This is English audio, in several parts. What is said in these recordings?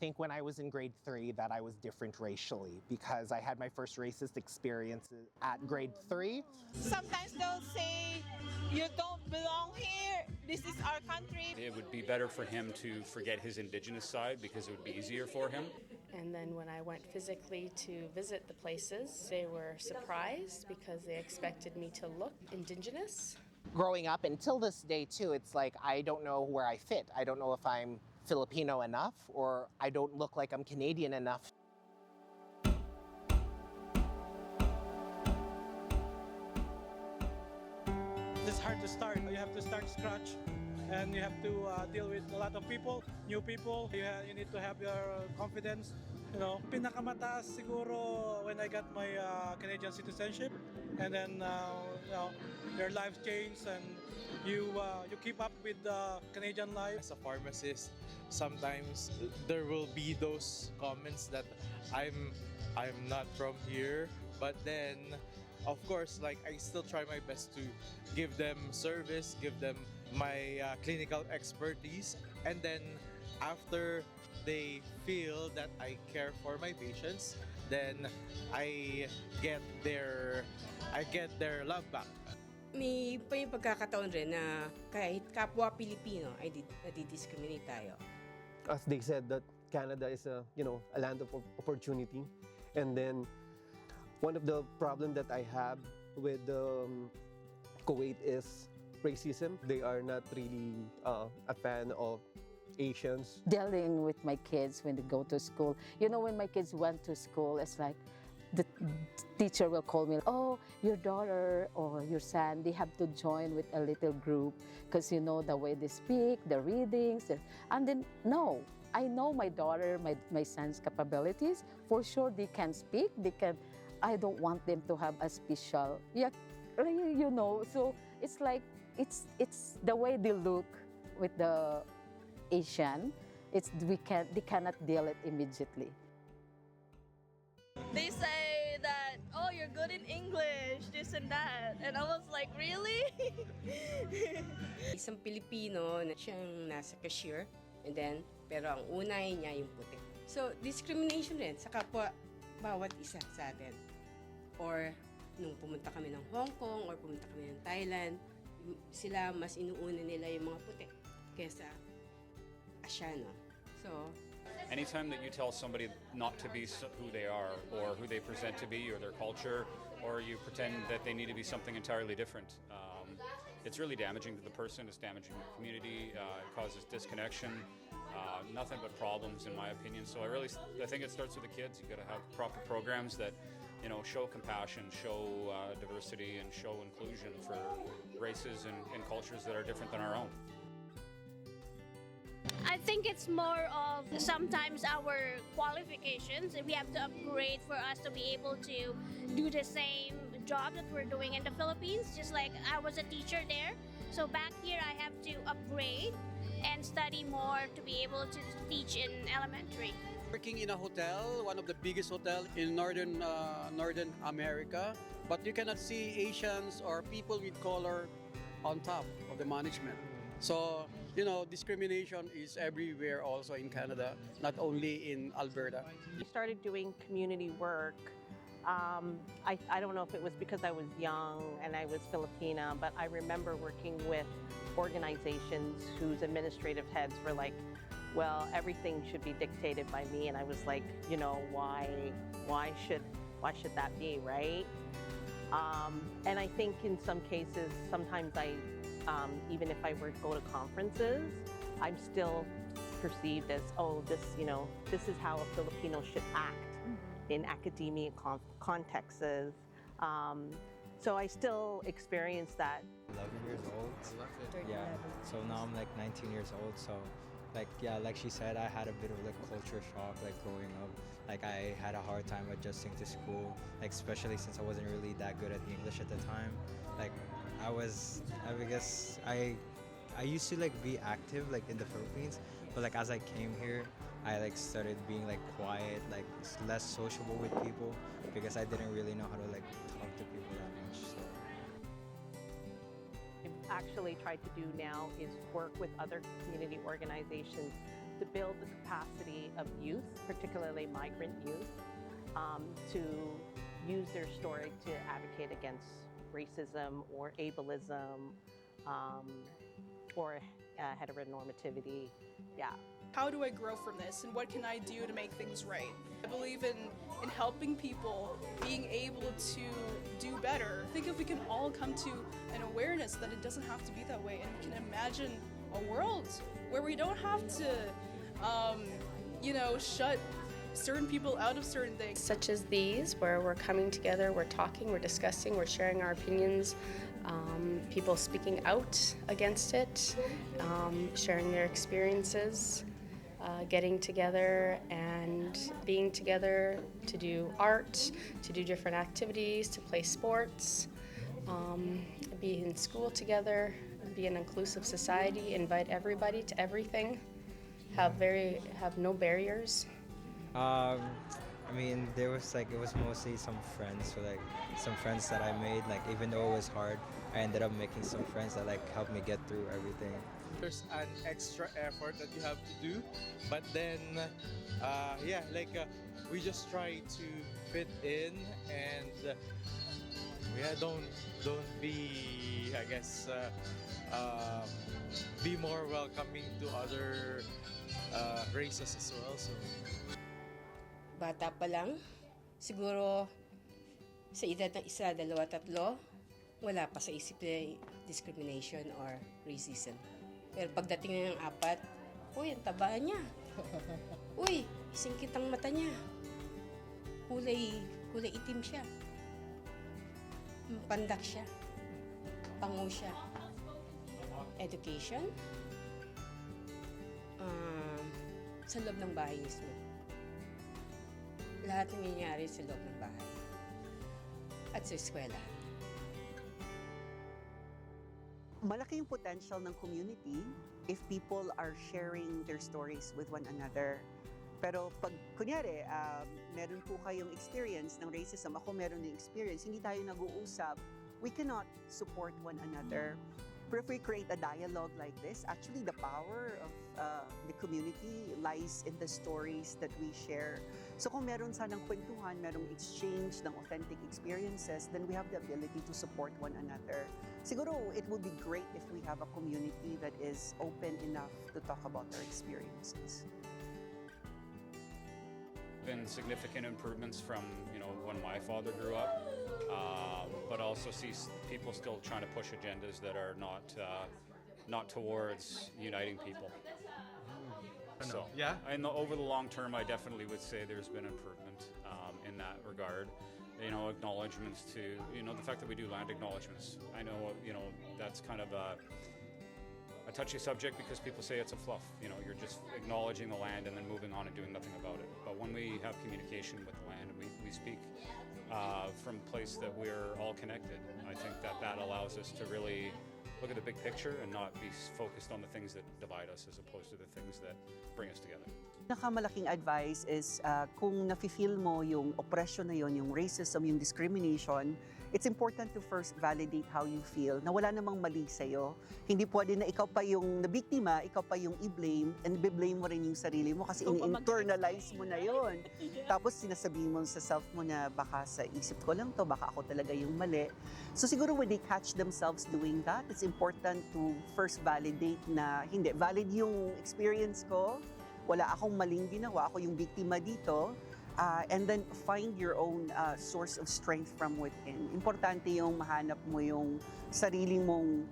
think when I was in grade 3 that I was different racially because I had my first racist experience at grade 3. Sometimes they'll say, you don't belong here, this is our country. It would be better for him to forget his indigenous side because it would be easier for him. And then when I went physically to visit the places, they were surprised because they expected me to look indigenous. Growing up until this day too, it's like I don't know where I fit. I don't know if I'm Filipino enough or I don't look like I'm Canadian enough. It's hard to start. You have to start scratch and you have to deal with a lot of people, new people. You need to have your confidence. You know, pinakamataas siguro when I got my Canadian citizenship, and then your life changed and you keep up with the Canadian life. As a pharmacist, sometimes there will be those comments that I'm not from here, but then of course, like I still try my best to give them service, give them my clinical expertise, and then after they feel that I care for my patients, then I get their love back. May pagkakataon rin na kahit kapwa Pilipino ay nadi-discriminate tayo. As they said that Canada is a land of opportunity, and then one of the problem that I have with Kuwait is racism. They are not really a fan of Asians. Dealing with my kids when they go to school. You know, when my kids went to school, it's like the teacher will call me, oh, your daughter or your son, they have to join with a little group because you know the way they speak, the readings. And then, no, I know my daughter, my son's capabilities. For sure, they can speak, I don't want them to have a special, so it's like, it's the way they look with the Asian, they cannot deal it immediately. They say that, oh, you're good in English, this and that. And I was like, really? Isang Pilipino na siyang nasa cashier, and then, pero ang unay niya yung puti. So, discrimination rin sa kapwa bawat isa sa atin. Or, nung pumunta kami ng Hong Kong or pumunta kami ng Thailand, sila mas inuuna nila yung mga puti kaysa Asiano. So, Anytime that you tell somebody not to be who they are or who they present to be or their culture, or you pretend that they need to be something entirely different, it's really damaging to the person, it's damaging the community, it causes disconnection, nothing but problems in my opinion. So I think it starts with the kids. You've got to have proper programs that show compassion, show diversity, and show inclusion for races and cultures that are different than our own. I think it's more of sometimes our qualifications. We have to upgrade for us to be able to do the same job that we're doing in the Philippines. Just like I was a teacher there. So back here I have to upgrade and study more to be able to teach in elementary. Working in a hotel, one of the biggest hotels in Northern America, but you cannot see Asians or people with color on top of the management. So, discrimination is everywhere also in Canada, not only in Alberta. I started doing community work. I don't know if it was because I was young and I was Filipina, but I remember working with organizations whose administrative heads were like, well, everything should be dictated by me. And I was like, why should that be, right? And I think in some cases, sometimes even if I were to go to conferences, I'm still perceived as, oh, this is how a Filipino should act in academic contexts. So I still experience that. 11 years old. Yeah. So now I'm like 19 years old. So like she said, I had a bit of culture shock growing up. I had a hard time adjusting to school, especially since I wasn't really that good at English at the time. I used to be active in the Philippines, but as I came here, I started being quiet, less sociable with people because I didn't really know how to talk to people that much. So I've actually tried to do now is work with other community organizations to build the capacity of youth, particularly migrant youth, to use their story to advocate against racism or ableism or heteronormativity. Yeah. How do I grow from this, and what can I do to make things right? I believe in helping people being able to do better. I think if we can all come to an awareness that it doesn't have to be that way, and we can imagine a world where we don't have to, shut certain people out of certain things. Such as these, where we're coming together, we're talking, we're discussing, we're sharing our opinions, people speaking out against it, sharing their experiences, getting together and being together to do art, to do different activities, to play sports, be in school together, be an inclusive society, invite everybody to everything, have no barriers. I mean, it was mostly some friends, some friends that I made. Even though it was hard, I ended up making some friends that helped me get through everything. There's an extra effort that you have to do, but then, we just try to fit in, and don't be, I guess, be more welcoming to other races as well. So. Bata pa lang, siguro sa edad ng 1, 2, 3, wala pa sa isip na discrimination or racism. Pero pagdating na ng 4, uy, ang taba niya. Uy, singkit ang mata niya. Kulay itim siya. Pandak siya. Pango siya. Education. Sa loob ng bahay mismo. Lahat nangyayari sa loob ng bahay at sa eskwela. Malaki yung potential ng community if people are sharing their stories with one another. Pero pag, kunyari, meron po kayong experience ng racism, ako meron din experience, hindi tayo nag-uusap, we cannot support one another. But if we create a dialogue like this, actually the power of the community lies in the stories that we share. So kung meron sanang kwentuhan, merong exchange ng authentic experiences, then we have the ability to support one another. Siguro it would be great if we have a community that is open enough to talk about their experiences. Been significant improvements from when my father grew up, but also see people still trying to push agendas that are not towards uniting people. So yeah, over the long term, I definitely would say there's been improvement in that regard. Acknowledgements to the fact that we do land acknowledgements. I know that's kind of a touchy subject because people say it's a fluff. You're just acknowledging the land and then moving on and doing nothing about it. But when we have communication with the land and we speak from a place that we're all connected, I think that allows us to really look at the big picture and not be focused on the things that divide us as opposed to the things that bring us together. Nakamalaking advice is kung nafe-feel mo yung oppression na yon, yung racism, yung discrimination, it's important to first validate how you feel, na wala namang mali sa'yo. Hindi pwede na ikaw pa yung nabiktima, ikaw pa yung i-blame, and i-blame mo rin yung sarili mo kasi in-internalize mo na yon. Tapos sinasabihin mo sa self mo na baka sa isip ko lang to, baka ako talaga yung mali. So siguro when they catch themselves doing that, it's important to first validate na hindi, valid yung experience ko, wala akong maling ginawa, ako yung biktima dito, and then find your own source of strength from within. Importante yung mahanap mo yung sarili mong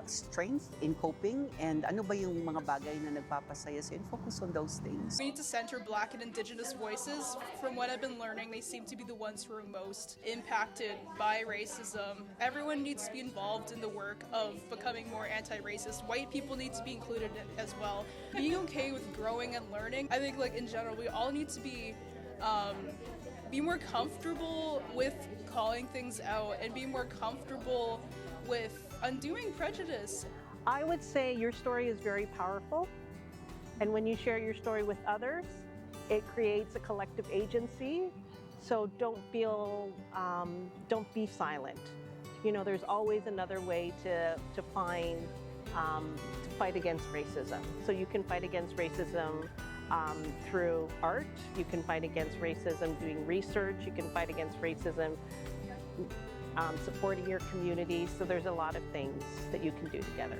strength in coping and ano ba yung mga bagay na nagpapasaya sa'yo and focus on those things. We need to center Black and Indigenous voices. From what I've been learning, they seem to be the ones who are most impacted by racism. Everyone needs to be involved in the work of becoming more anti-racist. White people need to be included as well. Being okay with growing and learning, I think in general, we all need to be more comfortable with calling things out and be more comfortable with undoing prejudice. I would say your story is very powerful, and when you share your story with others, it creates a collective agency. So don't be silent. There's always another way to find to fight against racism. So you can fight against racism through art, you can fight against racism doing research, you can fight against racism supporting your community. So there's a lot of things that you can do together.